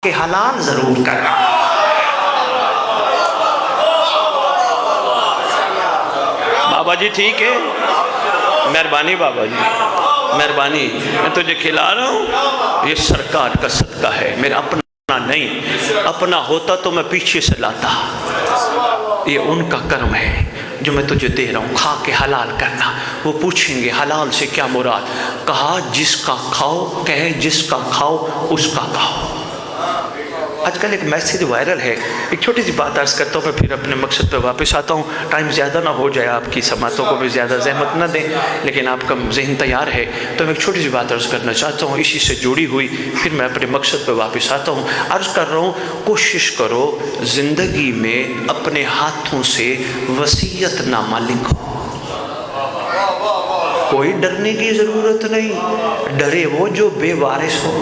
کہ حلال ضرور کرنا۔ بابا جی ٹھیک ہے، مہربانی بابا جی، مہربانی، میں تجھے کھلا رہا ہوں، یہ سرکار کا صدقہ ہے، میرا اپنا نہیں، اپنا ہوتا تو میں پیچھے سے لاتا، یہ ان کا کرم ہے جو میں تجھے دے رہا ہوں، کھا کے حلال کرنا۔ وہ پوچھیں گے حلال سے کیا مراد؟ کہا جس کا کھاؤ، کہے جس کا کھاؤ اس کا کھاؤ۔ آج کل ایک میسیج وائرل ہے، ایک چھوٹی سی بات عرض کرتا ہوں، میں پھر اپنے مقصد پہ واپس آتا ہوں، ٹائم زیادہ نہ ہو جائے، آپ کی سماعتوں کو بھی زیادہ زحمت نہ دیں، لیکن آپ کا ذہن تیار ہے تو میں ایک چھوٹی سی بات عرض کرنا چاہتا ہوں، اسی سے جڑی ہوئی، پھر میں اپنے مقصد پہ واپس آتا ہوں۔ عرض کر رہا ہوں، کوشش کرو زندگی میں اپنے ہاتھوں سے وصیت نامہ لکھو۔ کوئی ڈرنے کی ضرورت نہیں، ڈرے وہ جو بے وارث ہو۔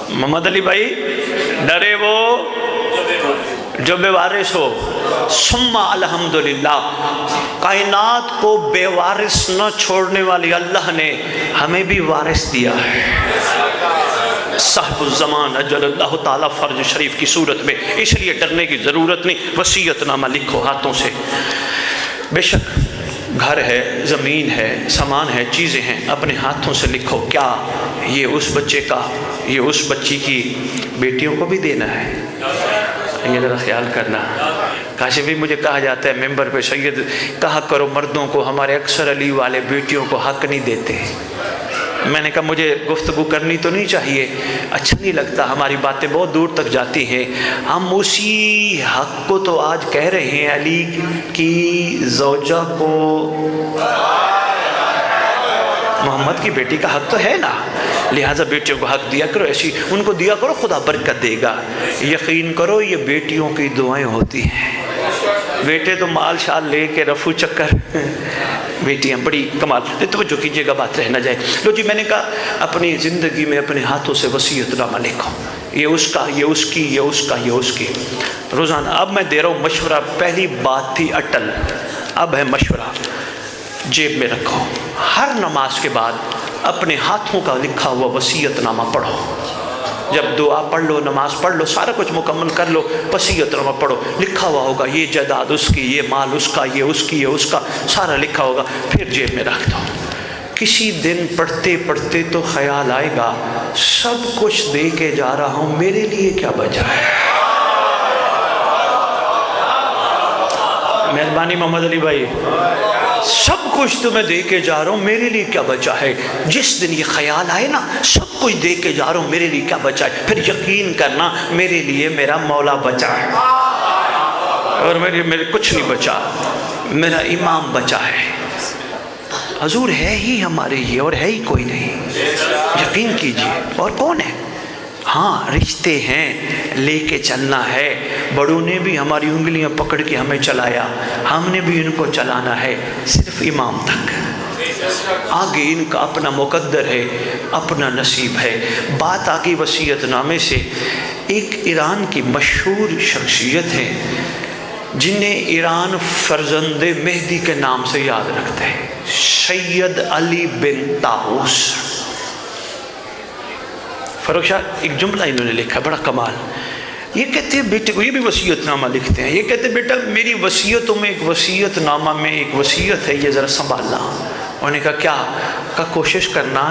محمد علی بھائی، ڈرے وہ جو بے وارث ہو۔ ثم الحمدللہ، کائنات کو بے وارث نہ چھوڑنے والی اللہ نے ہمیں بھی وارث دیا ہے۔ صاحب الزمان اجل اللہ تعالیٰ فرج شریف کی صورت میں، اس لیے ڈرنے کی ضرورت نہیں، وصیت نامہ لکھو ہاتھوں سے۔ بے شک گھر ہے، زمین ہے، سامان ہے، چیزیں ہیں، اپنے ہاتھوں سے لکھو۔ کیا یہ اس بچے کا، یہ اس بچی کی بیٹیوں کو بھی دینا ہے؟ یہ ذرا خیال کرنا۔ کاشی بھی مجھے کہا جاتا ہے ممبر پہ، سید کہا کرو مردوں کو، ہمارے اکثر علی والے بیٹیوں کو حق نہیں دیتے۔ میں نے کہا مجھے گفتگو کرنی تو نہیں چاہیے، اچھا نہیں لگتا، ہماری باتیں بہت دور تک جاتی ہیں۔ ہم اسی حق کو تو آج کہہ رہے ہیں، علی کی زوجہ کو محمد کی بیٹی کا حق تو ہے نا، لہٰذا بیٹیوں کو حق دیا کرو، ایسی ان کو دیا کرو، خدا برکت دے گا۔ یقین کرو یہ بیٹیوں کی دعائیں ہوتی ہیں، بیٹے تو مال شال لے کے رفو چکر، بیٹیاں بڑی کمال۔ توجہ کیجیے گا بات رہ نہ جائے۔ لو جی، میں نے کہا اپنی زندگی میں اپنے ہاتھوں سے وصیت نامہ لکھو، یہ اس کا، یہ اس کی، یہ اس کا، یہ اس کی، روزانہ۔ اب میں دے رہا ہوں مشورہ، پہلی بات تھی اٹل، اب ہے مشورہ، جیب میں رکھو، ہر نماز کے بعد اپنے ہاتھوں کا لکھا ہوا وصیت نامہ پڑھو۔ جب دعا پڑھ لو، نماز پڑھ لو، سارا کچھ مکمل کر لو، وصیت نامہ پڑھو، لکھا ہوا ہوگا یہ جائیداد اس کی، یہ مال اس کا، یہ اس کی، یہ اس کا، سارا لکھا ہوگا، پھر جیب میں رکھ دو۔ کسی دن پڑھتے پڑھتے تو خیال آئے گا سب کچھ دے کے جا رہا ہوں، میرے لیے کیا بچا ہے؟ مہربانی محمد علی بھائی، سب کچھ تمہیں دے کے جا رہا ہوں، میرے لیے کیا بچا ہے؟ جس دن یہ خیال آئے نا سب کچھ دے کے جا رہا ہوں، میرے لیے کیا بچا ہے، پھر یقین کرنا میرے لیے میرا مولا بچا ہے، اور میرے کچھ نہیں بچا، میرا امام بچا ہے، حضور ہے ہی ہمارے یہ، اور ہے ہی کوئی نہیں، یقین کیجئے۔ اور کون ہے؟ ہاں رشتے ہیں، لے کے چلنا ہے، بڑوں نے بھی ہماری انگلیاں پکڑ کے ہمیں چلایا، ہم نے بھی ان کو چلانا ہے، صرف امام تک، آگے ان کا اپنا مقدر ہے، اپنا نصیب ہے۔ بات آگے وصیت نامے سے، ایک ایران کی مشہور شخصیت ہے جنہیں ایران فرزند مہدی کے نام سے یاد رکھتے ہیں، سید علی بن طاؤس۔ فاروق شاہ ایک جملہ انہوں نے لکھا بڑا کمال، یہ کہتے ہیں بیٹے کو، یہ بھی وصیت نامہ لکھتے ہیں، یہ کہتے ہیں بیٹا میری وصیتوں میں ایک وصیت نامہ میں ایک وصیت ہے، یہ ذرا سنبھالنا۔ انہوں نے کہا کیا؟ کہا کوشش کرنا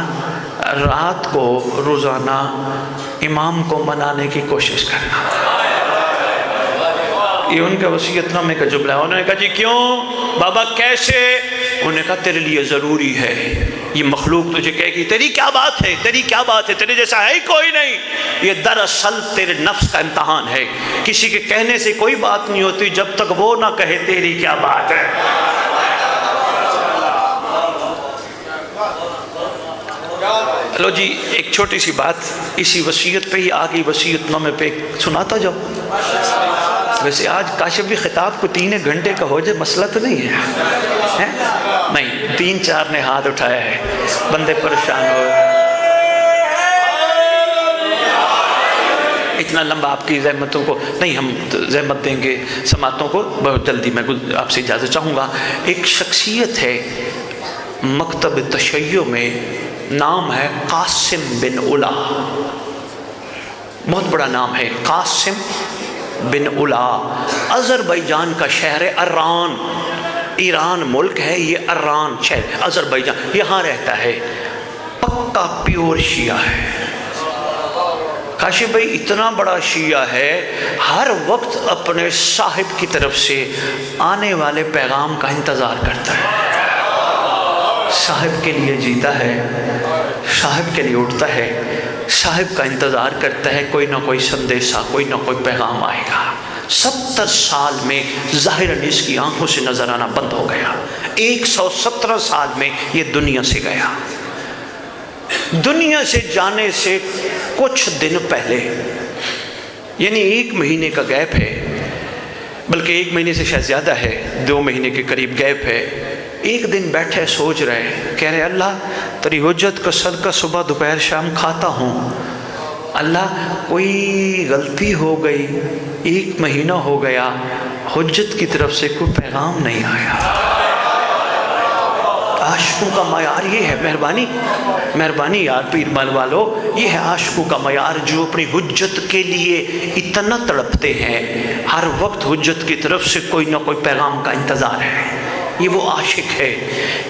رات کو روزانہ امام کو منانے کی کوشش کرنا۔ یہ ان کا وصیت نامے کا جملہ ہے۔ انہوں نے کہا جی کیوں بابا کیسے؟ انہوں نے کہا تیرے لیے ضروری ہے، یہ مخلوق تجھے کہے گی تیری کیا بات ہے، تیری کیا بات ہے، تیرے جیسا ہے ہی کوئی نہیں، یہ دراصل تیرے نفس کا امتحان ہے، کسی کے کہنے سے کوئی بات نہیں ہوتی جب تک وہ نہ کہے تیری کیا بات ہے۔ لو جی، ایک چھوٹی سی بات اسی وصیت پہ ہی آگئی، وصیت نامے پہ سناتا جاؤ۔ ویسے آج کاشف بھی خطاب کو 3 گھنٹے کا ہو جائے مسئلہ تو نہیں ہے، نہیں، 3-4 نے ہاتھ اٹھایا ہے، بندے پریشان ہو، اتنا لمبا آپ کی زحمتوں کو نہیں، ہم زحمت دیں گے سماعتوں کو، بہت جلدی میں آپ سے اجازت چاہوں گا۔ ایک شخصیت ہے مکتب تشیع میں نام ہے قاسم بن علا، بہت بڑا نام ہے قاسم بن علا، آذربائیجان کا شہر اران، ایران ملک ہے یہ، اران شہر آذربائیجان، یہاں رہتا ہے، پکا پیور شیعہ ہے۔ کاشف بھائی اتنا بڑا شیعہ ہے، ہر وقت اپنے صاحب کی طرف سے آنے والے پیغام کا انتظار کرتا ہے، صاحب کے لیے جیتا ہے، صاحب کے لیے اٹھتا ہے، صاحب کا انتظار کرتا ہے، کوئی نہ کوئی سندیسہ، کوئی نہ کوئی پیغام آئے گا۔ 70 سال میں ظاہراً اس کی آنکھوں سے نظر آنا بند ہو گیا، 117 سال میں یہ دنیا سے گیا۔ دنیا سے جانے سے کچھ دن پہلے، یعنی 1 مہینے کا گیپ ہے، بلکہ 1 مہینے سے شاید زیادہ ہے، 2 مہینے کے قریب گیپ ہے۔ ایک دن بیٹھے سوچ رہے، کہہ رہے اللہ تیری حجت کا صدقہ صبح دوپہر شام کھاتا ہوں، اللہ کوئی غلطی ہو گئی، 1 مہینہ ہو گیا، حجت کی طرف سے کوئی پیغام نہیں آیا۔ عاشقوں کا معیار یہ ہے، مہربانی یار پیر مال والو، یہ ہے عاشقوں کا معیار، جو اپنی حجت کے لیے اتنا تڑپتے ہیں، ہر وقت حجت کی طرف سے کوئی نہ کوئی پیغام کا انتظار ہے، یہ وہ عاشق ہے۔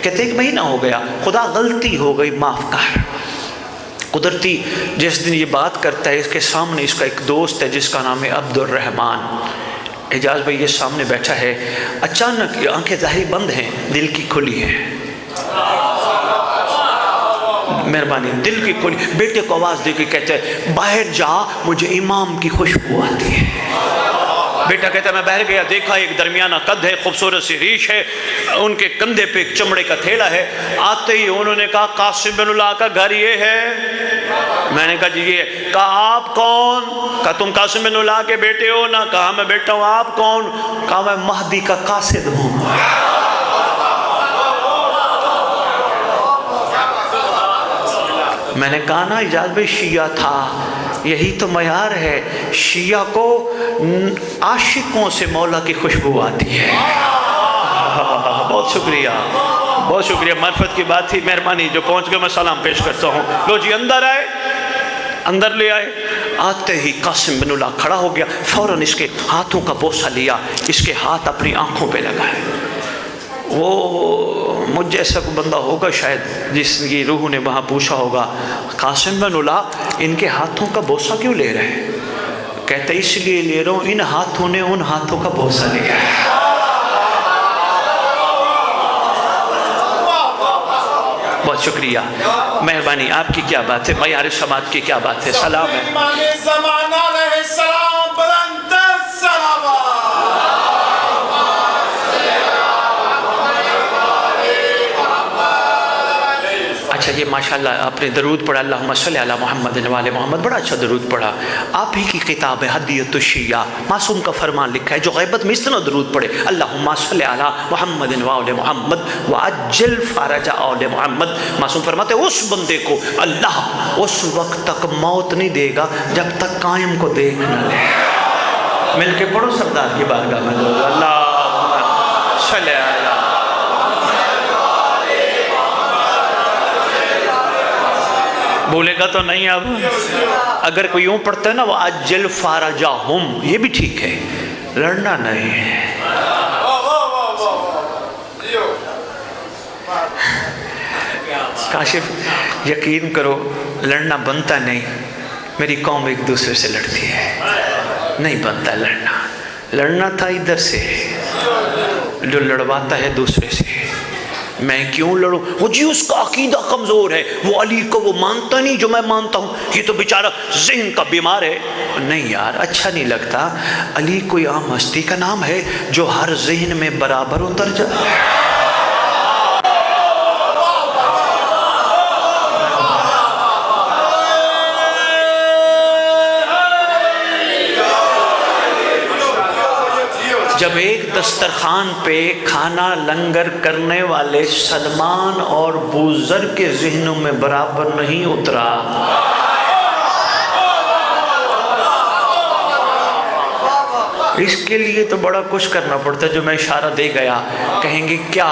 کہتے 1 مہینہ ہو گیا، خدا غلطی ہو گئی معاف کر۔ قدرتی جس دن یہ بات کرتا ہے، اس کے سامنے اس کا ایک دوست ہے جس کا نام ہے عبد الرحمن۔ اعجاز بھائی یہ سامنے بیٹھا ہے، اچانک آنکھیں ظاہری بند ہیں، دل کی کھلی ہے، مہربانی دل کی کھلی، بیٹے کو آواز دے کے کہتے ہیں باہر جا، مجھے امام کی خوشبو آتی ہے۔ بیٹا کہتا ہے میں باہر گیا، دیکھا ایک درمیانہ قد ہے، خوبصورت سی ریش ہے، ان کے کندھے پہ ایک چمڑے کا تھیلا ہے۔ آتے ہی انہوں نے کہا قاسم بن علا کا گھر یہ ہے؟ میں نے کہا جی یہ ہے۔ کہا آپ کون؟ کہا تم قاسم بن علا کے بیٹے ہو نا؟ کہا میں بیٹا ہوں۔ آپ کون؟ کہا میں مہدی کا قاصد ہوں۔ میں نے کہا نا اجاز بھائی شیعہ تھا، یہی تو معیار ہے، شیعہ کو عاشقوں سے مولا کی خوشبو آتی ہے۔ بہت شکریہ، بہت شکریہ، معرفت کی بات تھی، مہربانی جو پہنچ گئے میں سلام پیش کرتا ہوں۔ لو جی اندر آئے، اندر لے آئے۔ آتے ہی قاسم بن علا کھڑا ہو گیا، فوراً اس کے ہاتھوں کا بوسہ لیا، اس کے ہاتھ اپنی آنکھوں پہ لگائے۔ وہ مجھ جیسا کوئی بندہ ہوگا شاید جس کی روح نے وہاں پوچھا ہوگا قاسم بن علا ان کے ہاتھوں کا بوسہ کیوں لے رہے ہیں؟ کہتے اس لیے لے رہا ہوں، ان ہاتھوں نے ان ہاتھوں کا بوسہ لیا ہے۔ بہت شکریہ، مہربانی، آپ کی کیا بات ہے، معیار سماعت کی کیا بات ہے، سلام ہے۔ اچھا یہ ماشاءاللہ آپ نے درود پڑھا، اللہم صلی علی محمد و آل محمد، بڑا اچھا درود پڑھا۔ آپ ہی کی کتاب ہے ہدیۃ الشیعہ، معصوم کا فرمان لکھا ہے جو غیبت میں اس طرح درود پڑھے، اللہم صلی علی محمد و آل محمد وعجل فرج آل محمد، معصوم فرماتے ہیں اس بندے کو اللہ اس وقت تک موت نہیں دے گا جب تک قائم کو دیکھ نہ لے۔ مل کے پڑھو سردار کی بارگاہ میں درود، اللہم صلی علی۔ بولے گا تو نہیں، اب اگر کوئی یوں پڑھتا ہے نا وہ اجل فارجہم، یہ بھی ٹھیک ہے، لڑنا نہیں ہے۔ کاشف یقین کرو لڑنا بنتا نہیں، میری قوم ایک دوسرے سے لڑتی ہے، نہیں بنتا لڑنا، لڑنا تھا ادھر سے، جو لڑواتا ہے دوسرے سے۔ میں کیوں لڑوں؟ وہ جی اس کا عقیدہ کمزور ہے، وہ علی کو وہ مانتا نہیں جو میں مانتا ہوں، یہ تو بیچارہ ذہن کا بیمار ہے۔ نہیں یار اچھا نہیں لگتا، علی کوئی عام ہستی کا نام ہے جو ہر ذہن میں برابر اتر جائے۔ جب ایک دسترخوان پہ کھانا لنگر کرنے والے سلمان اور بوذر کے ذہنوں میں برابر نہیں اترا، اس کے لیے تو بڑا کچھ کرنا پڑتا ہے، جو میں اشارہ دے گیا۔ کہیں گے کیا؟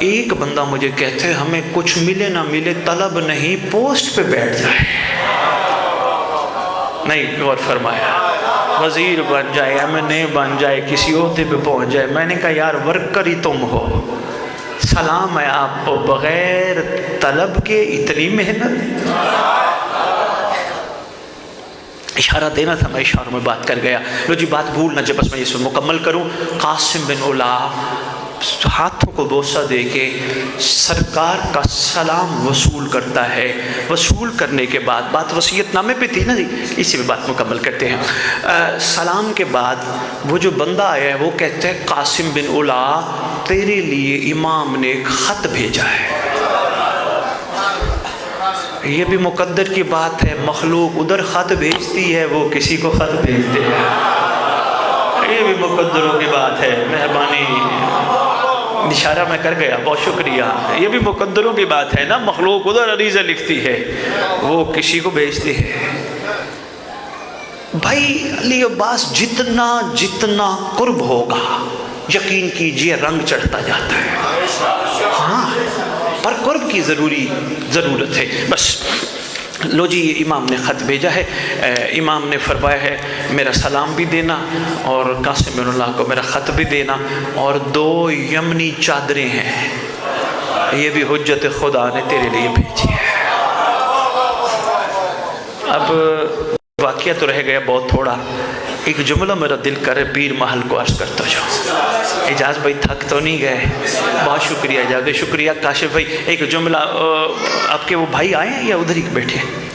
ایک بندہ مجھے کہتے ہیں ہمیں کچھ ملے نہ ملے طلب نہیں، پوسٹ پہ بیٹھ جائے. نہیں غور فرمایا، وزیر بن جائے، MNA بن جائے، کسی عہدے پہ پہنچ جائے. میں نے کہا یار ورکر ہی تم ہو، سلام ہے آپ کو، بغیر طلب کے اتنی محنت. اشارہ دینا تھا، میں اشاروں میں بات کر گیا. لو جی بات بھولنا جب بس میں اس مکمل کروں. قاسم بن اولا ہاتھوں کو بوسہ دے کے سرکار کا سلام وصول کرتا ہے. وصول کرنے کے بعد، بات وصیت نامے پہ تھی نا جی، اسی پہ بات مکمل کرتے ہیں. سلام کے بعد وہ جو بندہ آیا ہے وہ کہتا ہے قاسم بن اولا تیرے لیے امام نے ایک خط بھیجا ہے. یہ بھی مقدر کی بات ہے، مخلوق ادھر خط بھیجتی ہے، وہ کسی کو خط بھیجتے ہیں. یہ بھی مقدروں کی بات ہے. مہربانی، اشارہ میں کر گیا، بہت شکریہ. یہ بھی مقدروں کی بات ہے نا، مخلوق ادھر عریضہ لکھتی ہے، وہ کسی کو بھیجتی ہے. بھائی علی عباس جتنا جتنا قرب ہوگا یقین کیجئے رنگ چڑھتا جاتا ہے. ہاں پر قرب کی ضرورت ہے. بس لو جی امام نے خط بھیجا ہے. امام نے فرمایا ہے میرا سلام بھی دینا اور قاسم بن اللہ کو میرا خط بھی دینا، اور 2 یمنی چادریں ہیں، یہ بھی حجت خدا نے تیرے لیے بھیجی ہے. اب واقعہ تو رہ گیا بہت تھوڑا، ایک جملہ میرا دل کرے پیر محل کو عرض کرتا جاؤں. اعجاز بھائی تھک تو نہیں گئے؟ بہت شکریہ اعجاز بھائی، شکریہ کاشف بھائی. ایک جملہ آپ کے وہ بھائی آئے ہیں یا ادھر ہی بیٹھے ہیں؟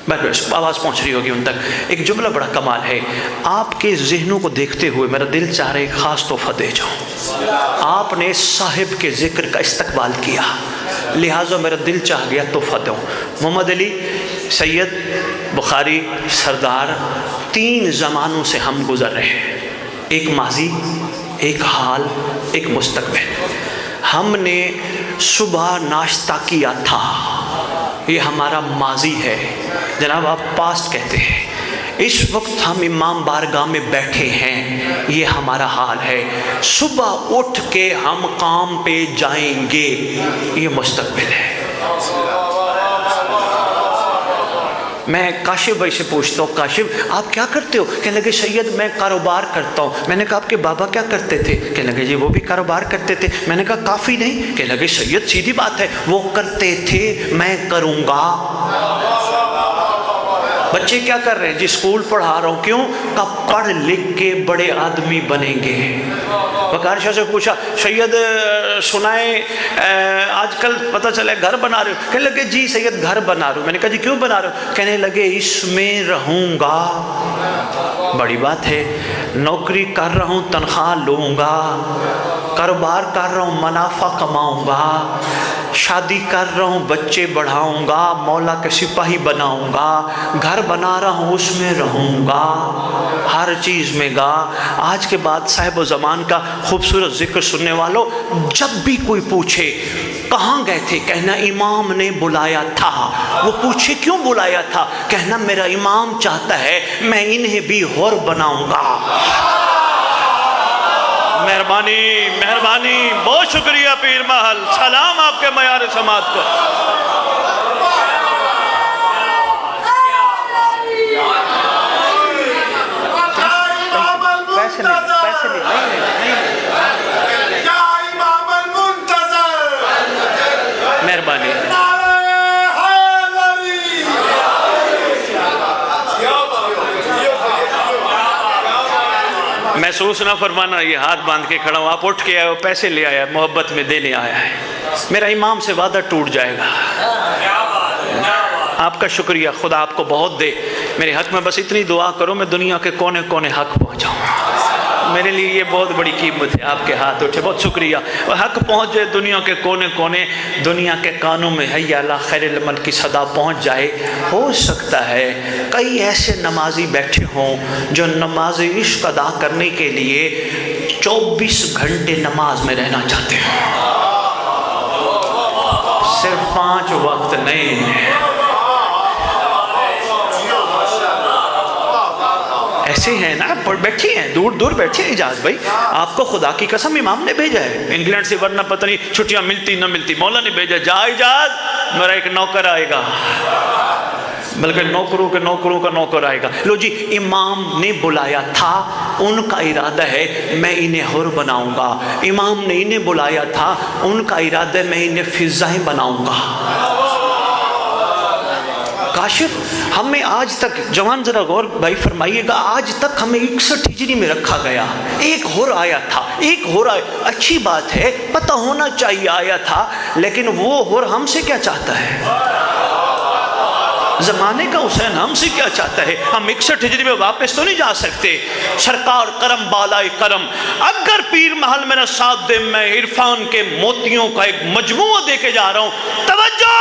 بس آواز پہنچ رہی ہوگی ان تک. ایک جملہ بڑا کمال ہے. آپ کے ذہنوں کو دیکھتے ہوئے میرا دل چاہ رہا ہے ایک خاص تحفہ دے جاؤں. آپ نے صاحب کے ذکر کا استقبال کیا، لہٰذا میرا دل چاہ گیا تحفہ دوں. محمد علی، سید، بخاری، سردار، 3 زمانوں سے ہم گزر رہے ہیں، ایک ماضی، ایک حال، ایک مستقبل. ہم نے صبح ناشتہ کیا تھا، یہ ہمارا ماضی ہے، جناب آپ پاسٹ کہتے ہیں. اس وقت ہم امام بارگاہ میں بیٹھے ہیں، یہ ہمارا حال ہے. صبح اٹھ کے ہم کام پہ جائیں گے، یہ مستقبل ہے. میں کاشف بھائی سے پوچھتا ہوں، کاشف آپ کیا کرتے ہو؟ کہنے لگے سید میں کاروبار کرتا ہوں. میں نے کہا آپ کے بابا کیا کرتے تھے؟ کہنے لگے جی وہ بھی کاروبار کرتے تھے. میں نے کہا کافی نہیں؟ کہنے لگے سید سیدھی بات ہے، وہ کرتے تھے میں کروں گا. بچے کیا کر رہے ہیں؟ جی اسکول پڑھا رہا ہوں. کیوں؟ کہ پڑھ لکھ کے بڑے آدمی بنیں گے. وقار شاہ سے پوچھا سید سنائیں آج کل پتہ چلا گھر بنا رہے ہو؟ کہنے لگے جی سید گھر بنا رہا ہوں. میں نے کہا جی کیوں بنا رہے ہو؟ کہنے لگے اس میں رہوں گا. بڑی بات ہے. نوکری کر رہا ہوں تنخواہ لوں گا، کاروبار کر رہا ہوں منافع کماؤں گا، شادی کر رہا ہوں بچے بڑھاؤں گا، مولا کے سپاہی بناؤں گا، گھر بنا رہا ہوں اس میں رہوں گا، ہر چیز میں گا. آج کے بعد صاحب و زمان کا خوبصورت ذکر سننے والوں، جب بھی کوئی پوچھے کہاں گئے تھے، کہنا امام نے بلایا تھا. وہ پوچھے کیوں بلایا تھا، کہنا میرا امام چاہتا ہے میں انہیں بھی حر بناؤں گا. مہربانی مہربانی، بہت شکریہ پیر محل. سلام آپ کے معیار سماعت کو. مہربانی. محسوس نہ فرمانا، یہ ہاتھ باندھ کے کھڑا ہوں، آپ اٹھ کے آئے ہو، پیسے لے آیا، محبت میں دینے آیا ہے. میرا امام سے وعدہ ٹوٹ جائے گا. آپ کا شکریہ، خدا آپ کو بہت دے. میرے حق میں بس اتنی دعا کرو میں دنیا کے کونے کونے حق پہنچاؤں. میرے لیے یہ بہت بڑی قیمت ہے. آپ کے ہاتھ اٹھے، بہت شکریہ. اور حق پہنچ جائے دنیا کے کونے کونے، دنیا کے کانوں میں حی علی خیر العمل کی صدا پہنچ جائے. ہو سکتا ہے کئی ایسے نمازی بیٹھے ہوں جو نماز عشق ادا کرنے کے لیے 24 گھنٹے نماز میں رہنا چاہتے ہیں، صرف 5 وقت نہیں. ایسے ہیں نا، بیٹھی ہیں دور دور بیٹھے ہیں اجاز بھائی، آپ کو خدا کی قسم امام نے بھیجا ہے انگلینڈ سے، ورنہ پتہ نہیں چھٹیاں ملتی نہ ملتی، مولا نے بھیجا، جا اجاز میرا ایک نوکر آئے گا، بلکہ نوکروں کے نوکروں کا نوکر آئے گا۔ لو جی، امام نے بلایا تھا، ان کا ارادہ ہے میں انہیں حر بناؤں گا، امام نے انہیں بلایا تھا، ان کا ارادہ ہے میں انہیں فضائیں بناؤں گا۔ کاشف ہمیں آج تک، جوان ذرا غور بھائی فرمائیے گا، آج تک ہمیں 61 ہجری میں رکھا گیا، ایک حر آیا تھا، ایک حر آیا، اچھی بات ہے، پتہ ہونا چاہیے آیا تھا، لیکن وہ حر ہم سے کیا چاہتا ہے؟ زمانے کا حسین ہم سے کیا چاہتا ہے؟ ہم 61 ہجری میں واپس تو نہیں جا سکتے۔ سرکار کرم بالائے کرم، اگر پیر محل میرا ساتھ دے، میں عرفان کے موتیوں کا ایک مجموعہ دے کے جا رہا ہوں۔ توجہ،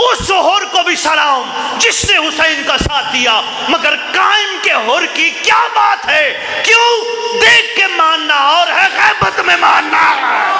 اس حر کو بھی سلام جس نے حسین کا ساتھ دیا، مگر قائم کے حر کی کیا بات ہے؟ کیوں؟ دیکھ کے ماننا اور ہے، غیبت میں ماننا ہے۔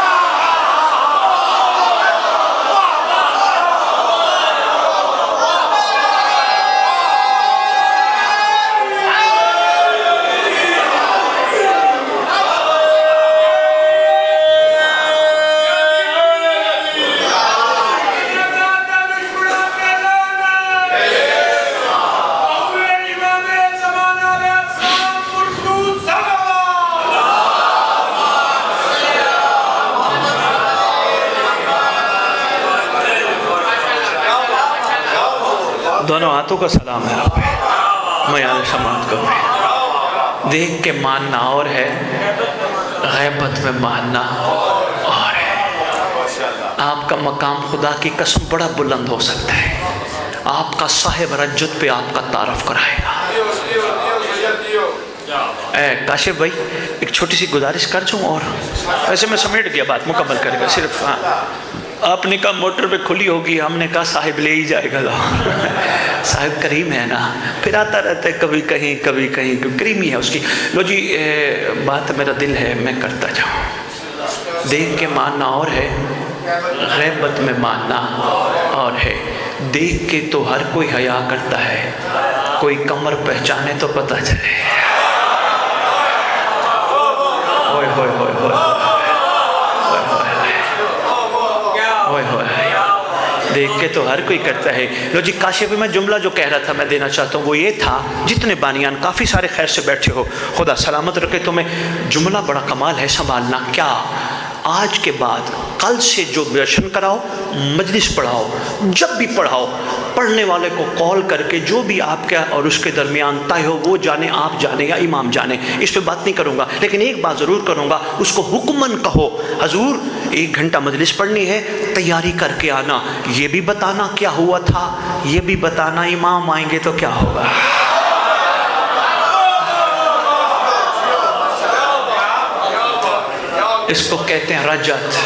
دونوں ہاتھوں کا سلام ہے آپ پہ، میں یاد سماعت کروں۔ دیکھ کے ماننا اور ہے، غیبت میں ماننا اور ہے۔ آپ کا مقام خدا کی قسم بڑا بلند ہو سکتا ہے، آپ کا صاحب رجت پہ آپ کا تعارف کرائے گا۔ کاشف بھائی ایک چھوٹی سی گزارش کر چوں، اور ویسے میں سمیٹ گیا، بات مکمل کرے گا، صرف آپ نے کہا موٹر پہ کھلی ہوگی، ہم نے کہا صاحب لے ہی جائے گا، صاحب کریم ہے نا، پھر آتا رہتا ہے کبھی کہیں کبھی کہیں، کریمی ہے اس کی۔ لو جی، بات میرا دل ہے میں کرتا جاؤں۔ دیکھ کے ماننا اور ہے، غیبت میں ماننا اور ہے۔ دیکھ کے تو ہر کوئی حیا کرتا ہے، کوئی کمر پہچانے تو پتہ چلے۔ ہوئے ہوئے ہوئے ہوئے دیکھ کے تو ہر کوئی کرتا ہے۔ لو جی، کاشف میں جملہ جو کہہ رہا تھا میں دینا چاہتا ہوں وہ یہ تھا، جتنے بانیان کافی سارے خیر سے بیٹھے ہو، خدا سلامت رکھے تمہیں، جملہ بڑا کمال ہے سنبھالنا۔ کیا آج کے بعد کل سے جو بیشن کراؤ، مجلس پڑھاؤ، جب بھی پڑھاؤ، پڑھنے والے کو کال کر کے جو بھی آپ کا اور اس کے درمیان طے ہو وہ جانے، آپ جانے یا امام جانے، اس پہ بات نہیں کروں گا، لیکن ایک بات ضرور کروں گا، اس کو حکماً کہو، حضور 1 گھنٹہ مجلس پڑھنی ہے، تیاری کر کے آنا، یہ بھی بتانا کیا ہوا تھا، یہ بھی بتانا امام آئیں گے تو کیا ہوگا۔ اس کو کہتے ہیں رجت۔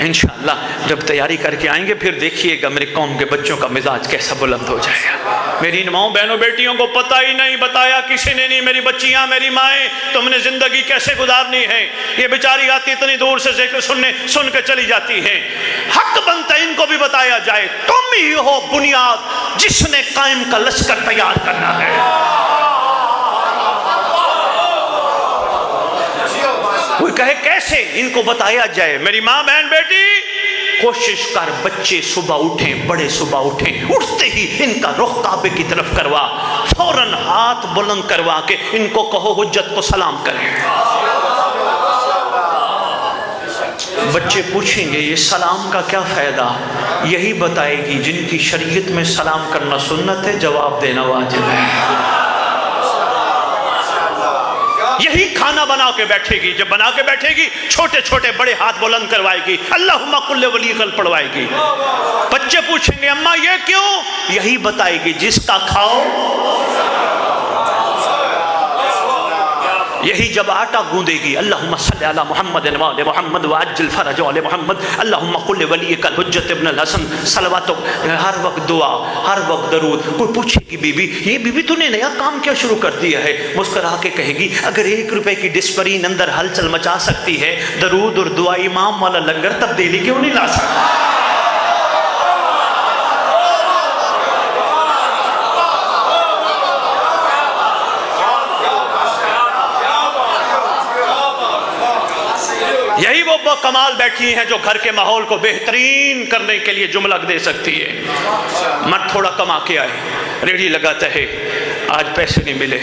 انشاءاللہ جب تیاری کر کے آئیں گے پھر دیکھیے گا میری قوم کے بچوں کا مزاج کیسا بلند ہو جائے گا۔ میری ماؤں بہنوں بیٹیوں کو پتہ ہی نہیں، بتایا کسی نے نہیں، میری بچیاں میری مائیں، تم نے زندگی کیسے گزارنی ہے، یہ بیچاری آتی اتنی دور سے ذکر سن کے چلی جاتی ہیں، حق بنتا ہے ان کو بھی بتایا جائے، تم ہی ہو بنیاد جس نے قائم کا لشکر تیار کرنا ہے۔ کوئی کہے کیسے، ان کو بتایا جائے۔ میری ماں بہن بیٹی کوشش کر، بچے صبح اٹھیں، بڑے صبح اٹھیں، اٹھتے ہی ان کا رخ کعبے کی طرف کروا، فوراً ہاتھ بلند کروا کے ان کو کہو حجت کو سلام کریں۔ بچے پوچھیں گے یہ سلام کا کیا فائدہ، یہی بتائے گی جن کی شریعت میں سلام کرنا سنت ہے، جواب دینا واجب ہے۔ یہی کھانا بنا کے بیٹھے گی، جب بنا کے بیٹھے گی چھوٹے چھوٹے بڑے ہاتھ بلند کروائے گی، اللہم کل ولی کل پڑھوائے گی۔ بچے پوچھیں گے اماں یہ کیوں، یہی بتائے گی جس کا کھاؤ۔ یہی جب آٹا گوندے گی اللہم صلی علی محمد وعلی محمد وعجل فرج علی محمد اللہم قل ولیک الحجت ابن الحسن صلوات، ہر وقت دعا، ہر وقت درود۔ کوئی پوچھے گی بی بی یہ بی بی تو نے نیا کام کیا شروع کر دیا ہے، مسکرا کے کہے گی اگر 1 روپے کی ڈسپرین اندر ہلچل مچا سکتی ہے، درود اور دعا امام والا لنگر تبدیلی کیوں نہیں لا سکتا۔ یہی وہ کمال بیٹھی ہیں جو گھر کے ماحول کو بہترین کرنے کے لیے جملہ دے سکتی ہے۔ مرد تھوڑا کما کے آئے، ریڑھی لگاتا ہے، آج پیسے نہیں ملے۔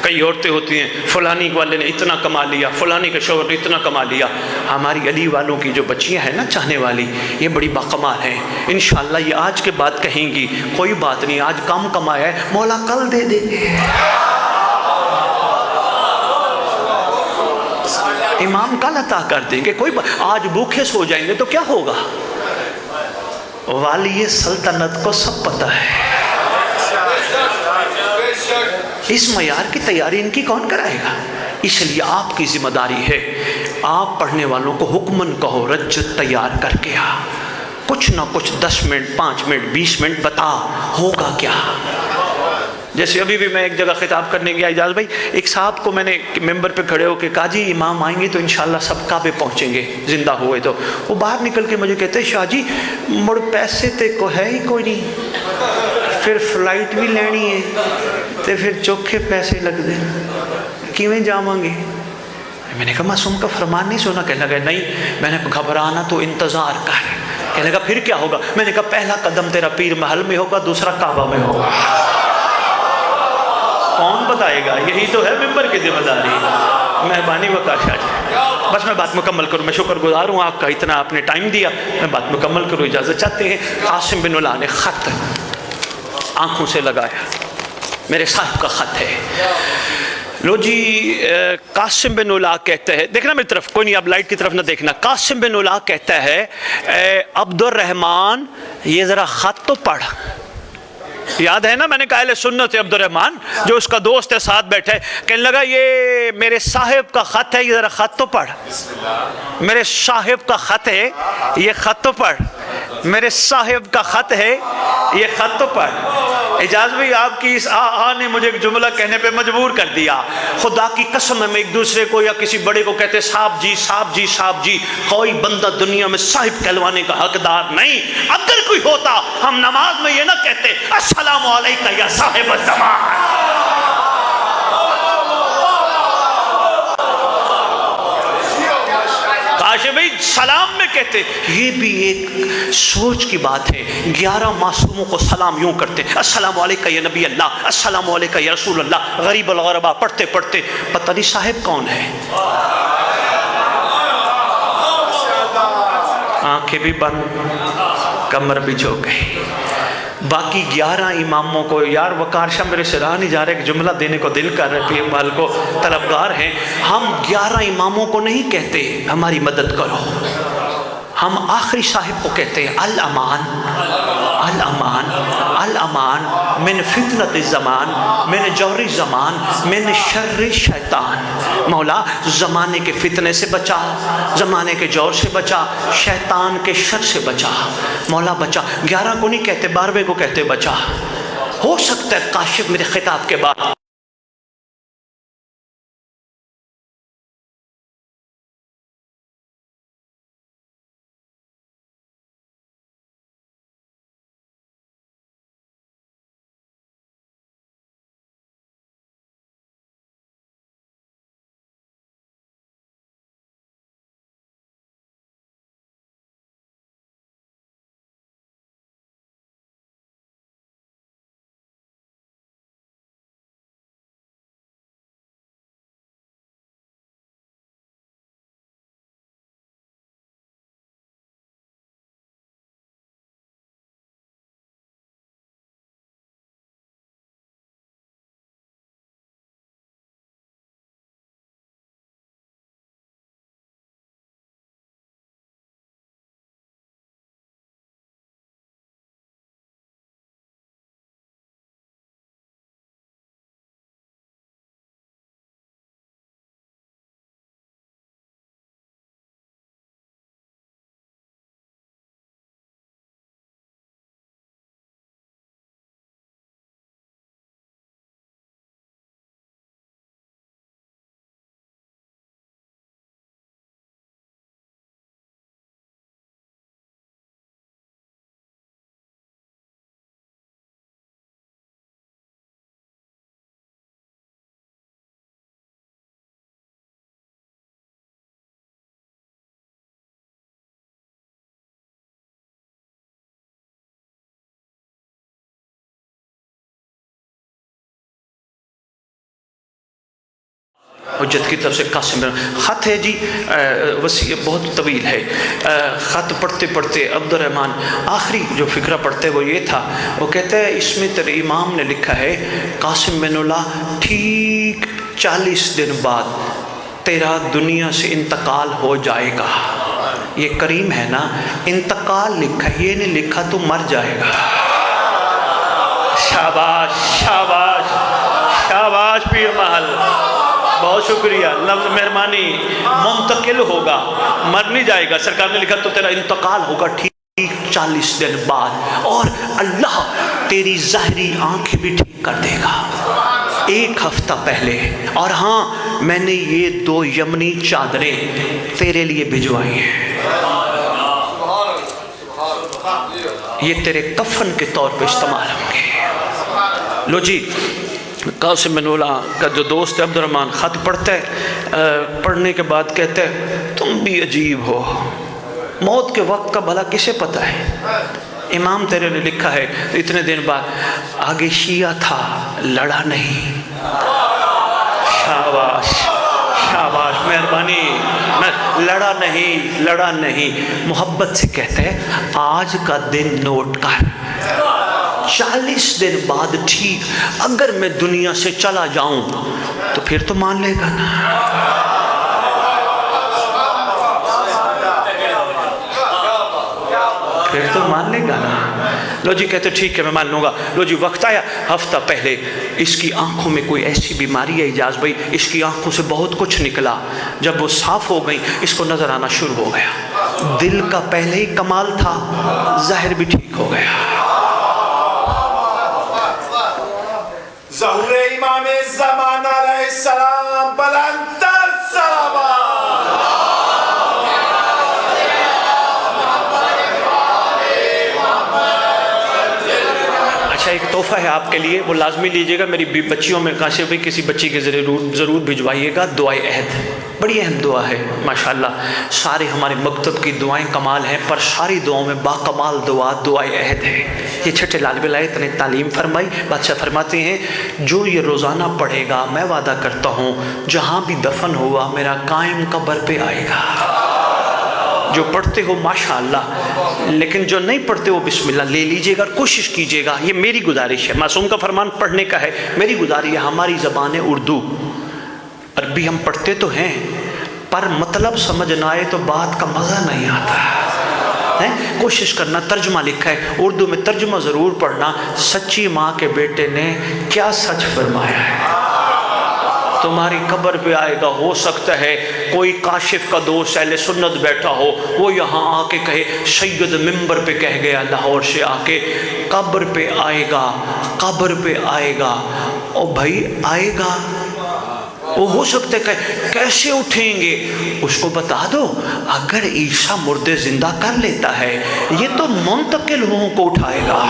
کئی عورتیں ہوتی ہیں، فلانی والے نے اتنا کما لیا، فلانی کے شوہر نے اتنا کما لیا۔ ہماری علی والوں کی جو بچیاں ہیں نا چاہنے والی، یہ بڑی باکمال ہیں، انشاءاللہ یہ آج کے بعد کہیں گی کوئی بات نہیں، آج کم کمایا ہے، مولا کل دے دیں گے۔ امام کل عطا کر دیں گے، کوئی آج بھوکے سو جائیں گے تو کیا ہوگا؟ والی سلطنت کو سب پتہ ہے، اس معیار کی تیاری ان کی کون کرائے گا؟ اس لیے آپ کی ذمہ داری ہے، آپ پڑھنے والوں کو حکمن کہو رجت تیار کر کے آ، کچھ نہ کچھ 10 منٹ 5 منٹ 20 منٹ بتا ہوگا کیا۔ جیسے ابھی بھی میں ایک جگہ خطاب کرنے گیا اجاز بھائی، ایک صاحب کو میں نے ممبر پہ کھڑے ہو کے کہا جی امام آئیں گے تو انشاءاللہ سب کعبے پہنچیں گے زندہ ہوئے تو۔ وہ باہر نکل کے مجھے کہتے ہیں شاہ جی مڑ پیسے تے کو ہے ہی کوئی نہیں، پھر فلائٹ بھی لینی ہے تے پھر چوکھے پیسے لگ دیں، کیویں جاواں گے؟ میں نے کہا معصوم کا فرمان نہیں سنا؟ کہنے لگا نہیں، میں نے گھبرانا تو انتظار کر۔ کہنے لگا پھر کیا ہوگا؟ میں نے کہا پہلا قدم تیرا پیر محل میں ہوگا، دوسرا کعبہ میں ہوگا۔ کون بتائے گا؟ یہی تو ہے ممبر کی ذمہ داری۔ مہربانی وقار شاہ جی، بس میں بات مکمل کروں، میں شکر گزار ہوں آپ کا، اتنا آپ نے ٹائم دیا، میں بات مکمل کروں، اجازت چاہتے ہیں۔ قاسم بن اللہ نے خط آنکھوں سے لگایا، میرے صاحب کا خط ہے۔ لو جی قاسم بن اللہ کہتا ہے، دیکھنا میری طرف، کوئی نہیں آپ لائٹ کی طرف نہ دیکھنا۔ قاسم بن اللہ کہتا ہے عبد الرحمن یہ ذرا خط تو پڑھ۔ یاد ہے نا میں نے کہا اہل سنت ہے عبد الرحمن، جو اس کا دوست ہے ساتھ بیٹھے، کہنے لگا یہ میرے صاحب کا خط ہے، یہ ذرا خط تو پڑھ۔ میرے صاحب کا خط ہے، یہ خط تو پڑھ۔ میرے صاحب کا خط ہے، یہ خط تو پڑھ۔ اجاز بھی آپ کی اس آہا نے مجھے ایک جملہ کہنے پہ مجبور کر دیا۔ خدا کی قسم ہم ایک دوسرے کو یا کسی بڑے کو کہتے صاحب جی صاحب جی صاحب جی، کوئی بندہ دنیا میں صاحب کہلوانے کا حقدار نہیں۔ اگر کوئی ہوتا ہم نماز میں یہ نہ کہتے السلام علیکہ یا صاحب الزمان۔ کاشف بھائی سلام میں کہتے، یہ بھی ایک سوچ کی بات ہے۔ 11 معصوموں کو سلام یوں کرتے، السلام علیکہ یا نبی اللہ، السلام علیکہ یا رسول اللہ، غریب الغربا پڑھتے پڑھتے پتہ نہیں صاحب کون ہے۔ آنکھیں بھی بند، کمر بھی جھک گئی۔ باقی 11 اماموں کو، یار وقار شاہ میرے سے رہا نہیں جا رہے، ایک جملہ دینے کو دل کر رہے، پیر محل کو طلبگار ہیں، ہم 11 اماموں کو نہیں کہتے ہماری مدد کرو، ہم آخری صاحب کو کہتے ہیں الامان الامان الامان من فتنۃ الزمان، من جور الزمان، من شر شیطان۔ مولا زمانے کے فتنے سے بچا، زمانے کے جور سے بچا، شیطان کے شر سے بچا، مولا بچا۔ 11 کو نہیں کہتے، 12ویں کو کہتے بچا۔ ہو سکتا ہے کاشف میرے خطاب کے بعد حجت کی طرف سے قاسم بن خط ہے جی وسیع بہت طویل ہے. خط پڑھتے پڑھتے عبد الرحمن آخری جو فقرہ پڑھتے وہ یہ تھا، وہ کہتے ہیں اس میں تیرے امام نے لکھا ہے قاسم بن اللہ ٹھیک 40 دن بعد تیرا دنیا سے انتقال ہو جائے گا. یہ کریم ہے نا، انتقال لکھا، یہ نہیں لکھا تو مر جائے گا. شاباش شاباش شاباش پیر محل، بہت شکریہ. لفظ مہربانی، منتقل ہوگا، مر نہیں جائے گا. سرکار نے لکھا تو تیرا انتقال ہوگا ٹھیک 40 دن بعد، اور اللہ تیری ظاہری آنکھیں بھی ٹھیک کر دے گا 1 ہفتہ پہلے. اور ہاں میں نے یہ 2 یمنی چادریں تیرے لیے بھجوائی ہیں، یہ تیرے کفن کے طور پہ استعمال ہوں گے. لو جی، قاسم بن اللہ کا جو دوست ہے عبد الرحمن خط پڑھتا ہے، پڑھنے کے بعد کہتا ہے تم بھی عجیب ہو، موت کے وقت کا بھلا کسے پتہ ہے؟ امام تیرے نے لکھا ہے. اتنے دن بعد آگے شیعہ تھا، لڑا نہیں. شاباش شاباش، مہربانی. لڑا نہیں، محبت سے کہتے ہیں آج کا دن نوٹ کر، 40 دن بعد ٹھیک اگر میں دنیا سے چلا جاؤں تو پھر تو مان لے گا نا. پھر تو مان لے گا نا. لو جی کہتے ٹھیک ہے میں مان لوں گا. لو جی وقت آیا، ہفتہ پہلے اس کی آنکھوں میں کوئی ایسی بیماری ہے اجاز بھائی، اس کی آنکھوں سے بہت کچھ نکلا. جب وہ صاف ہو گئی اس کو نظر آنا شروع ہو گیا. دل کا پہلے ہی کمال تھا، ظاہر بھی ٹھیک ہو گیا. ظہور امام زمان علیہ السلام بلندر سلامات. اچھا ایک تحفہ ہے آپ کے لیے، وہ لازمی لیجئے گا. میری بچیوں میں کہاں سے بھی کسی بچی کے ضرور بھجوائیے گا. دعائے عہد بڑی اہم دعا ہے ماشاءاللہ. سارے ہمارے مکتب کی دعائیں کمال ہیں، پر ساری دعاؤں میں باکمال دعائے عہد ہے. یہ چھٹے لال ولایت نے تعلیم فرمائی. بادشاہ فرماتے ہیں جو یہ روزانہ پڑھے گا میں وعدہ کرتا ہوں جہاں بھی دفن ہوا میرا قائم قبر پہ آئے گا. جو پڑھتے ہو ماشاءاللہ، لیکن جو نہیں پڑھتے ہو بسم اللہ لے لیجئے گا، کوشش کیجئے گا. یہ میری گزارش ہے، معصوم کا فرمان پڑھنے کا ہے. میری گزارش ہے، ہماری زبان ہے اردو، عربی ہم پڑھتے تو ہیں پر مطلب سمجھ نہ آئے تو بات کا مزہ نہیں آتا ہے. کوشش کرنا. ترجمہ لکھا ہے اردو میں، ترجمہ ضرور پڑھنا. سچی ماں کے بیٹے نے کیا سچ فرمایا ہے، تمہاری قبر پہ آئے گا. ہو سکتا ہے کوئی کاشف کا دوست اہل سنت بیٹھا ہو، وہ یہاں آ کے کہے سید ممبر پہ کہہ گیا لاہور سے آ کے قبر پہ آئے گا، قبر پہ آئے گا. او بھائی آئے گا، وہ ہو سکتا ہے کہ کیسے اٹھیں گے اس کو بتا دو. اگر عیسیٰ مردے زندہ کر لیتا ہے یہ تو منتقل ہوں کو اٹھائے گا.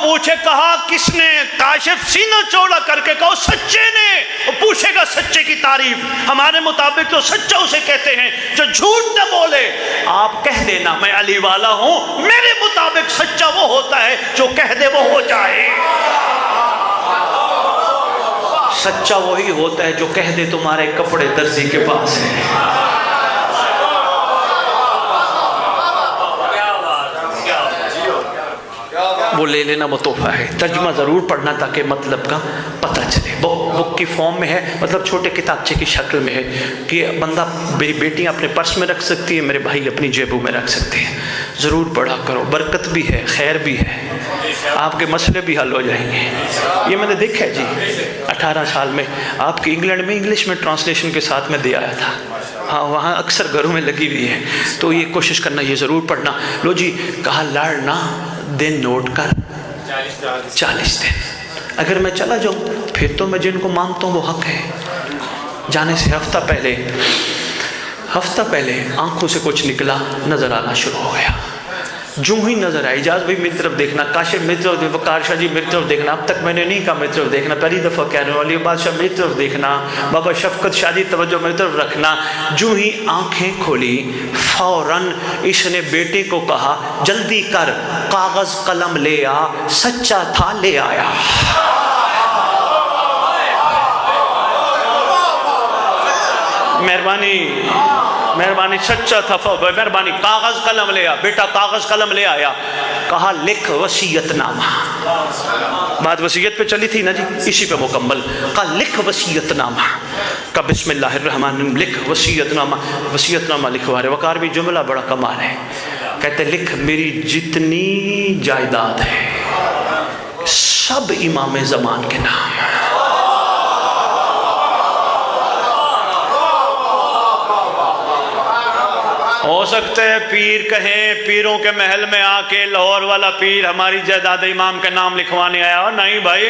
پوچھے کہا کس نے، کاشف سینہ چوڑا کر کے کہو سچے نے. وہ پوچھے گا سچے کی تعریف. ہمارے مطابق تو سچا اسے کہتے ہیں جو جھوٹ نہ بولے. آپ کہہ دینا میں علی والا ہوں، میرے مطابق سچا وہ ہوتا ہے جو کہہ دے وہ ہو جائے. سچا وہی ہوتا ہے جو کہہ دے تمہارے کپڑے درزی کے پاس ہیں. وہ لے لینا، وہ تحفہ ہے. ترجمہ ضرور پڑھنا تاکہ مطلب کا پتہ چلے. بک کی فارم میں ہے، مطلب چھوٹے کتابچے کی شکل میں ہے کہ بندہ، میری بیٹیاں اپنے پرس میں رکھ سکتی ہیں، میرے بھائی اپنی جیبوں میں رکھ سکتے ہیں. ضرور پڑھا کرو، برکت بھی ہے، خیر بھی ہے، آپ کے مسئلے بھی حل ہو جائیں گے. یہ میں نے دیکھا ہے جی 18 سال میں. آپ کے انگلینڈ میں انگلش میں ٹرانسلیشن کے ساتھ میں دے آیا تھا. ہاں وہاں اکثر گھروں میں لگی ہوئی ہے، تو یہ کوشش کرنا، یہ ضرور پڑھنا. لو جی کہا لڑنا، دن نوٹ کر 40 دن. اگر میں چلا جاؤں پھر تو میں جن کو مانتا ہوں وہ حق ہے. جانے سے ہفتہ پہلے آنکھوں سے کچھ نکلا، نظر آنا شروع ہو گیا. جو ہی نظر آئی، اجاز بھائی میری طرف دیکھنا، کاشف میری طرف دیکھنا، وقار شاہ جی میری طرف دیکھنا، اب تک میں نے نہیں کہا میری طرف دیکھنا، پہلی دفعہ کہہ رہا ہوں، علی بادشاہ میری طرف دیکھنا، بابا شفقت شاہ جی توجہ میری طرف رکھنا۔ جو ہی آنکھیں کھولی فوراً اس نے بیٹے کو کہا جلدی کر کاغذ قلم لے آ، سچا تھا لے آیا۔ مہربانی سچا تھا، مہربانی کاغذ قلم لے آ۔ بیٹا کاغذ قلم لے آیا، کہا لکھ وصیت نامہ۔ بات وصیت پہ چلی تھی نا جی، اسی پہ مکمل۔ کہا لکھ وصیت نامہ، کہا بسم اللہ الرحمن الرحیم، لکھ وصیت نامہ۔ وصیت نامہ لکھوا رہے۔ وقار بھی جملہ بڑا کمال ہے، کہتے لکھ میری جتنی جائیداد ہے سب امام زمان کے نام ہے۔ ہو سکتا ہے پیر کہیں پیروں کے محل میں آ کے لاہور والا پیر ہماری جائیداد امام کے نام لکھوانے آیا ہو، نہیں بھائی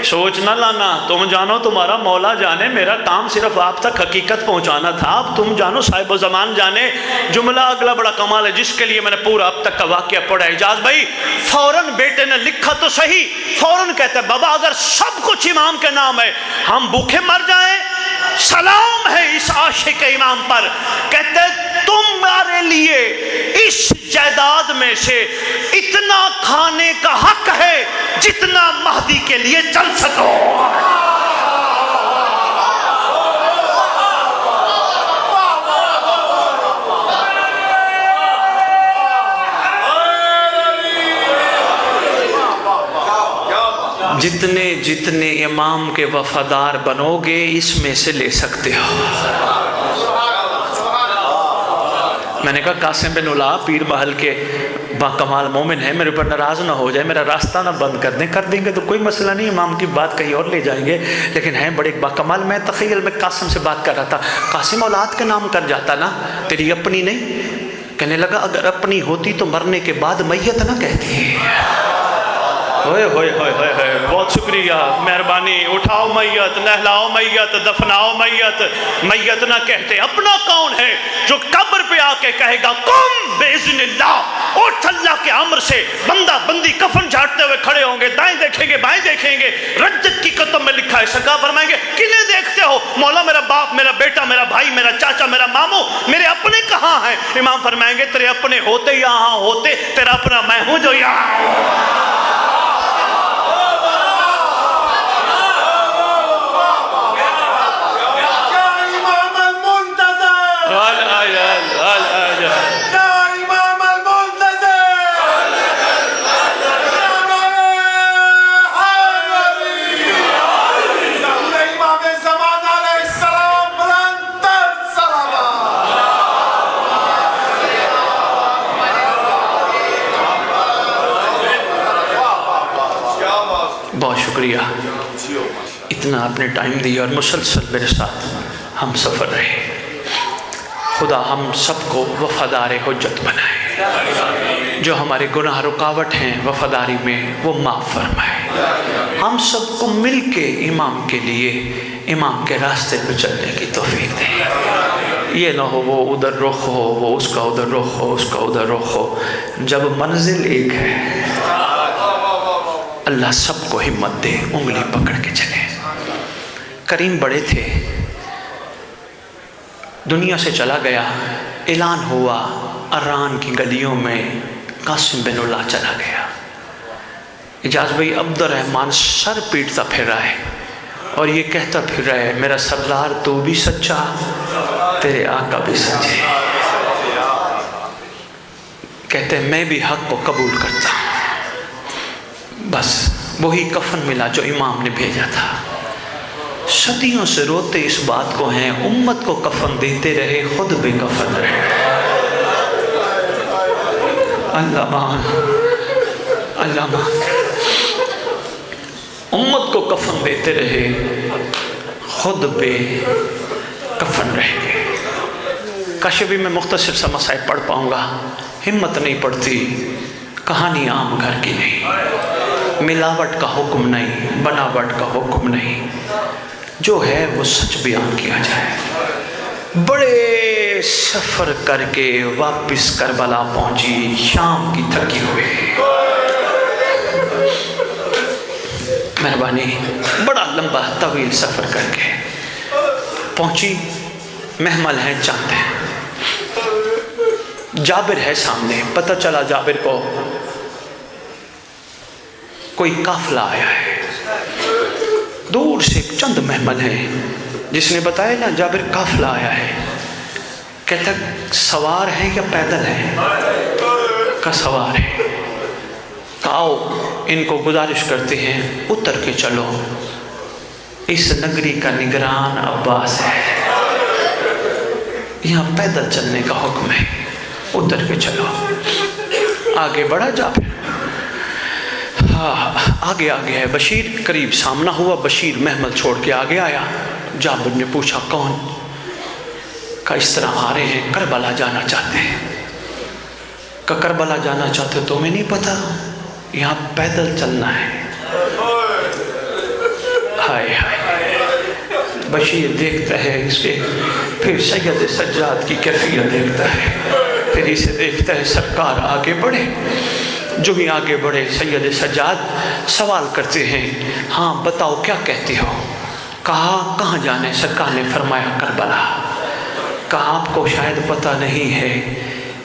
سوچ نہ لانا، تم جانو تمہارا مولا جانے، میرا کام صرف آپ تک حقیقت پہنچانا تھا، اب تم جانو صاحب و زمان جانے۔ جملہ اگلا بڑا کمال ہے جس کے لیے میں نے پورا اب تک کا واقعہ پڑھا ہے۔ اجاز بھائی فوراً بیٹے نے لکھا تو صحیح، فوراً کہتا ہے بابا اگر سب کچھ امام کے نام ہے ہم بھوکے مر جائیں، سلام ہے اس عاشق امام پر۔ کہتے تمہارے لیے اس جائیداد میں سے اتنا کھانے کا حق ہے جتنا مہدی کے لیے چل سکو۔ جتنے جتنے امام کے وفادار بنو گے اس میں سے لے سکتے ہو۔ میں نے کہا قاسم بن الا پیر محل کے با کمال مومن ہے، میرے اوپر ناراض نہ ہو جائے، میرا راستہ نہ بند کر دیں، کر دیں گے تو کوئی مسئلہ نہیں، امام کی بات کہیں اور لے جائیں گے، لیکن ہیں بڑے با کمال۔ میں تخیل میں قاسم سے بات کر رہا تھا، قاسم اولاد کا نام کر جاتا نا، تیری اپنی نہیں؟ کہنے لگا اگر اپنی ہوتی تو مرنے کے بعد میت نہ کہتی۔ ہوئے ہوئے ہوئے ہوئے، بہت شکریہ، مہربانی۔ اٹھاؤ میت، نہلاؤ میت، دفناؤ میت، میت نہ کہتے۔ اپنا کون ہے جو قبر پہ آ کے کہے گا قم باذن اللہ، اٹھ اللہ کے امر سے۔ بندہ بندی کفن جھاڑتے ہوئے کھڑے ہوں گے، دائیں دیکھیں گے بائیں دیکھیں گے، رجت کی کتب میں لکھا ہے، سرکار فرمائیں گے کنہیں دیکھتے ہو؟ مولا میرا باپ، میرا بیٹا، میرا بھائی، میرا چاچا، میرا ماموں، میرے اپنے کہاں ہیں؟ امام فرمائیں گے تیرے اپنے ہوتے یہاں ہوتے، تیرا اپنا میں ہوں جو یہاں ہوں۔ بہت شکریہ، اتنا آپ نے ٹائم دیا اور مسلسل میرے ساتھ ہم سفر رہے۔ خدا ہم سب کو وفادار حجت بنائے، جو ہمارے گناہ رکاوٹ ہیں وفاداری میں وہ معاف فرمائے، ہم سب کو مل کے امام کے لیے امام کے راستے پہ چلنے کی توفیق دے۔ یہ نہ ہو وہ ادھر رخ ہو، وہ اس کا ادھر رخ ہو، اس کا ادھر رخ ہو، جب منزل ایک ہے اللہ سب کو ہمت دے، انگلی پکڑ کے چلے۔ کریم بڑے تھے، دنیا سے چلا گیا، اعلان ہوا اران کی گلیوں میں قاسم بن الا چلا گیا۔ اجاز بھائی عبد الرحمن سر پیٹتا پھر رہا ہے اور یہ کہتا پھر رہا ہے میرا سردار تو بھی سچا، تیرے آقا بھی سچے۔ کہتے ہیں میں بھی حق کو قبول کرتا ہوں۔ بس وہی کفن ملا جو امام نے بھیجا تھا۔ صدیوں سے روتے اس بات کو ہیں، امت کو کفن دیتے رہے خود بے کفن رہے۔ اللہ مان، اللہ مان، امت کو کفن دیتے رہے خود بے کفن رہے۔ کاشف بھی میں مختصر سا مسائل پڑھ پاؤں گا، ہمت نہیں پڑتی، کہانی عام گھر کی نہیں، ملاوٹ کا حکم نہیں، بناوٹ کا حکم نہیں، جو ہے وہ سچ بیان کیا جائے۔ بڑے سفر کر کے واپس کربلا پہنچی، شام کی تھکی ہوئی، مہربانی، بڑا لمبا طویل سفر کر کے پہنچی، محمل ہیں، چاند ہیں، جابر ہے سامنے، پتہ چلا جابر کو کوئی قافلہ آیا ہے، دور سے چند محمل ہیں، جس نے بتایا نا جابر قافلہ آیا ہے، کہتا سوار ہیں یا پیدل ہیں؟ کا سوار ہے، آؤ ان کو گزارش کرتے ہیں اتر کے چلو، اس نگری کا نگران عباس ہے، یہاں پیدل چلنے کا حکم ہے، اتر کے چلو۔ آگے بڑھا جابر، آگے ہے، بشیر قریب سامنا ہوا، بشیر محمل چھوڑ کے آگے آیا، جابر نے پوچھا کون؟ کہا اس طرح آ رہے ہیں، کربلا جانا چاہتے ہیں۔ کہا کربلا جانا چاہتے تو میں نہیں پتا، یہاں پیدل چلنا ہے۔ ہائے ہائے، بشیر دیکھتا ہے اس کے، پھر سید سجاد کی کیفیت دیکھتا ہے، پھر اسے دیکھتا ہے سرکار آگے بڑھے، جو بھی آگے بڑھے سید سجاد سوال کرتے ہیں، ہاں بتاؤ کیا کہتے ہو؟ کہا کہاں جانے؟ سرکار نے فرمایا کربلا۔ کہا آپ کو شاید پتہ نہیں ہے،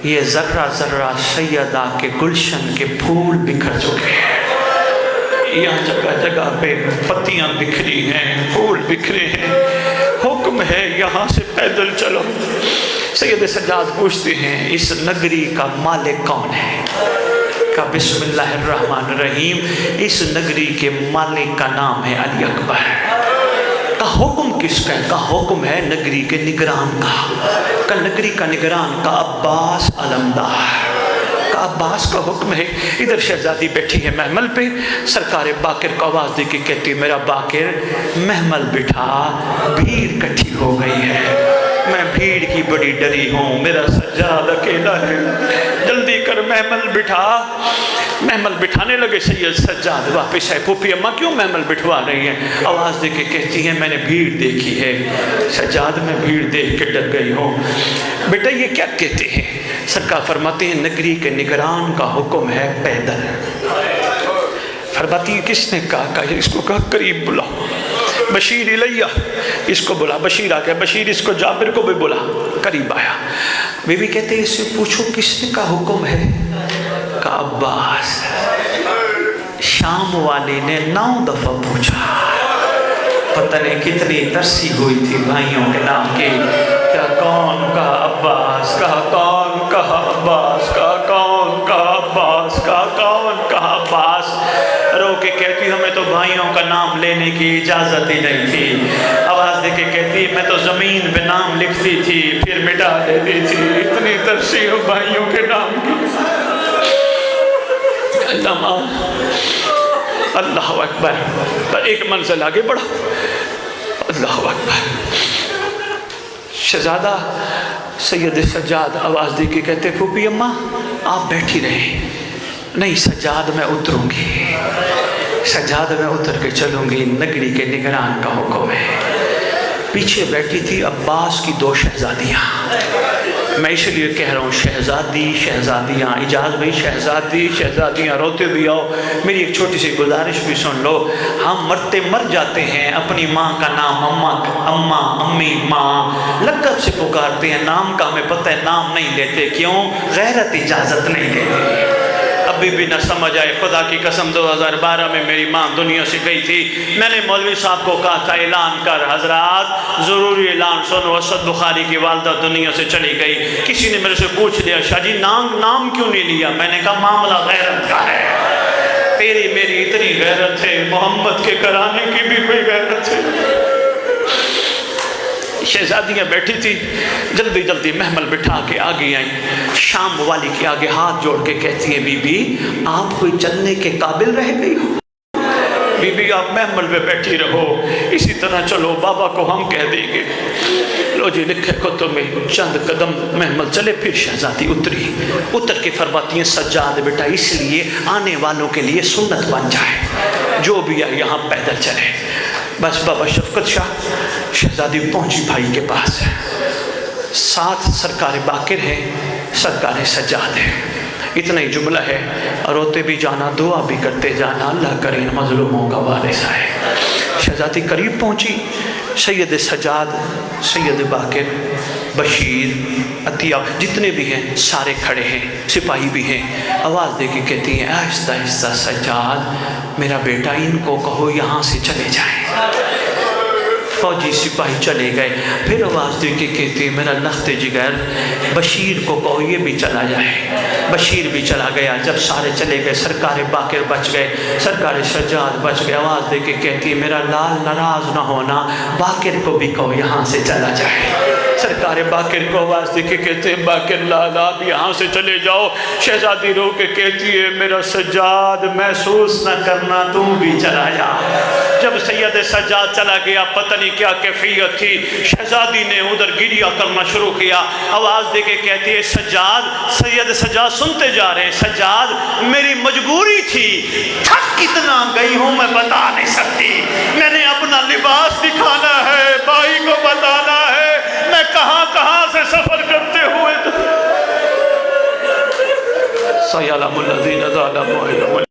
یہ ذرہ ذرہ سیدہ کے گلشن کے پھول بکھر چکے ہیں، یہاں جگہ جگہ پہ پتیاں بکھری ہیں، پھول بکھرے ہیں، حکم ہے یہاں سے پیدل چلو۔ سید سجاد پوچھتے ہیں اس نگری کا مالک کون ہے؟ کہا بسم اللہ الرحمن الرحیم، اس نگری کے مالک کا نام ہے علی اکبر۔ کہا حکم کس کا ہے؟ کہا حکم ہے نگری کے نگران کا۔ کہا نگری کا نگران کا عباس علمدار۔ کہا عباس کا حکم ہے۔ ادھر شہزادی بیٹھی ہے محمل پہ، سرکار باقر کو آواز دے کے کہتی میرا باقر محمل بٹھا، بھیڑ کٹھی ہو گئی ہے، میں بھیڑ کی بڑی ڈری ہوں، میرا سجاد اکیلا ہے، جلدی کر محمل بٹھا۔ محمل بٹھانے لگے، سید سجاد واپس ہے، پھوپھی اماں کیوں محمل بٹھوا رہی ہیں؟ آواز دے کے کہتی ہیں میں نے بھیڑ دیکھی ہے سجاد، میں بھیڑ دیکھ کے ڈر گئی ہوں۔ بیٹا یہ کیا کہتے ہیں؟ سرکار فرماتے ہیں نگری کے نگران کا حکم ہے پیدل۔ فرماتی ہے کس نے کہا؟ اس کو کہا قریب بلاؤ، بشیر الیہ، اس کو بلا۔ بشیر آ گیا، بشیر اس کو جابر کو بھی بلا، قریب آیا۔ بی بی کہتے ہیں اس سے پوچھو کس نے کا حکم ہے؟ کہا عباس۔ شام والی نے 9 دفعہ پوچھا، پتہ نہیں کتنی ترسی ہوئی تھی بھائیوں کے نام کی، کیا کون؟ کہا عباس۔ کہا کون؟ کہا عباس۔ کہا کون؟ کہا عباس۔ کہا کون؟ کہا عباس۔ رو کے کہتی ہمیں تو بھائیوں کا نام لینے کی اجازت ہی نہیں تھی۔ آواز دے کے کہتی میں تو زمین پہ نام لکھتی تھی پھر مٹا دیتی تھی، اتنی ترسی ہو بھائیوں کے نام کی۔ اللہ اکبر، پر ایک منزل آگے بڑھا، اللہ اکبر۔ شہزادہ سید سجاد آواز دے کے کہتے پھوپھی اماں آپ بیٹھی رہیں۔ نہیں سجاد میں اتروں گی، سجاد میں اتر کے چلوں گی، نگری کے نگران کا حکم ہے۔ پیچھے بیٹھی تھی عباس کی 2 شہزادیاں، میں اس لیے کہہ رہا ہوں شہزادی شہزادیاں، اجازت بھائی شہزادی شہزادیاں روتے بھی آؤ، میری ایک چھوٹی سی گزارش بھی سن لو۔ ہم مرتے مر جاتے ہیں، اپنی ماں کا نام اماں امی ماں لقب سے پکارتے ہیں، نام کا ہمیں پتہ ہے نام نہیں لیتے، کیوں؟ غیرت اجازت نہیں دیتی۔ ابھی بھی نہ سمجھ آئے، خدا کی قسم 2012 میں میری ماں دنیا سے گئی تھی، میں نے مولوی صاحب کو کہا تھا اعلان کر حضرات، ضروری اعلان سنو، اسد بخاری کی والدہ دنیا سے چلی گئی۔ کسی نے میرے سے پوچھ لیا شاہ جی نام کیوں نہیں لیا؟ میں نے کہا معاملہ غیرت کا ہے، تیری میری اتنی غیرت ہے، محمد کے گھرانے کی بھی کوئی غیرت ہے۔ شہزادیاں بیٹھی تھی، جلدی جلدی محمل بٹھا کے آگے آئیں، شام والی کے آگے ہاتھ جوڑ کے کہتی ہیں بی بی آپ کوئی چلنے کے قابل رہ گئی ہو؟ بی بی آپ محمل پہ بیٹھی رہو، اسی طرح چلو بابا کو ہم کہہ دیں گے۔ لو جی لکھے کتب میں، چند قدم محمل چلے، پھر شہزادی اتری، اتر کے فرماتی ہیں سجاد بیٹا اس لیے آنے والوں کے لیے سنت بن جائے، جو بھی ہے یہاں پیدل چلے۔ بس بابا شفقت شاہ، شہزادی پہنچی بھائی کے پاس، ساتھ سرکار باقر ہے، سرکار سجاد ہے، اتنا ہی جملہ ہے، روتے بھی جانا دعا بھی کرتے جانا، اللہ کریم مظلوموں کا وارث ہے۔ شہزادی قریب پہنچی، سید سجاد، سید باقر، بشیر، عطیہ جتنے بھی ہیں سارے کھڑے ہیں، سپاہی بھی ہیں، آواز دے کے کہتی ہیں آہستہ آہستہ سجاد میرا بیٹا ان کو کہو یہاں سے چلے جائیں۔ فوجی سپاہی چلے گئے، پھر آواز دے کے کہتی ہے میرا لخت جگر بشیر کو کہو یہ بھی چلا جائے۔ بشیر بھی چلا گیا، جب سارے چلے گئے سرکار باقر بچ گئے، سرکار سجاد بچ گئے، آواز دے کے کہتی ہے میرا لال ناراض نہ ہونا، باقر کو بھی کہو یہاں سے چلا جائے۔ سرکار باقر کو آواز دے کے کہتے ہیں باقر لالا آپ یہاں سے چلے جاؤ۔ شہزادی رو کے کہتی ہے میرا سجاد محسوس نہ کرنا تم بھی چلا جا۔ جب سید سجاد چلا گیا پتہ نہیں کیا کیفیت تھی، شہزادی نے ادھر گریہ کرنا شروع کیا، آواز دے کے کہتی ہے سجاد، سید سجاد سنتے جا رہے ہیں، سجاد میری مجبوری تھی، تھک کتنا گئی ہوں میں بتا نہیں سکتی، میں نے اپنا لباس دکھانا ہے، بھائی کو بتانا ہے میں کہاں کہاں سے سفر کرتے ہوئے سَيَعْلَمُ الَّذِينَ ظَلَمُوا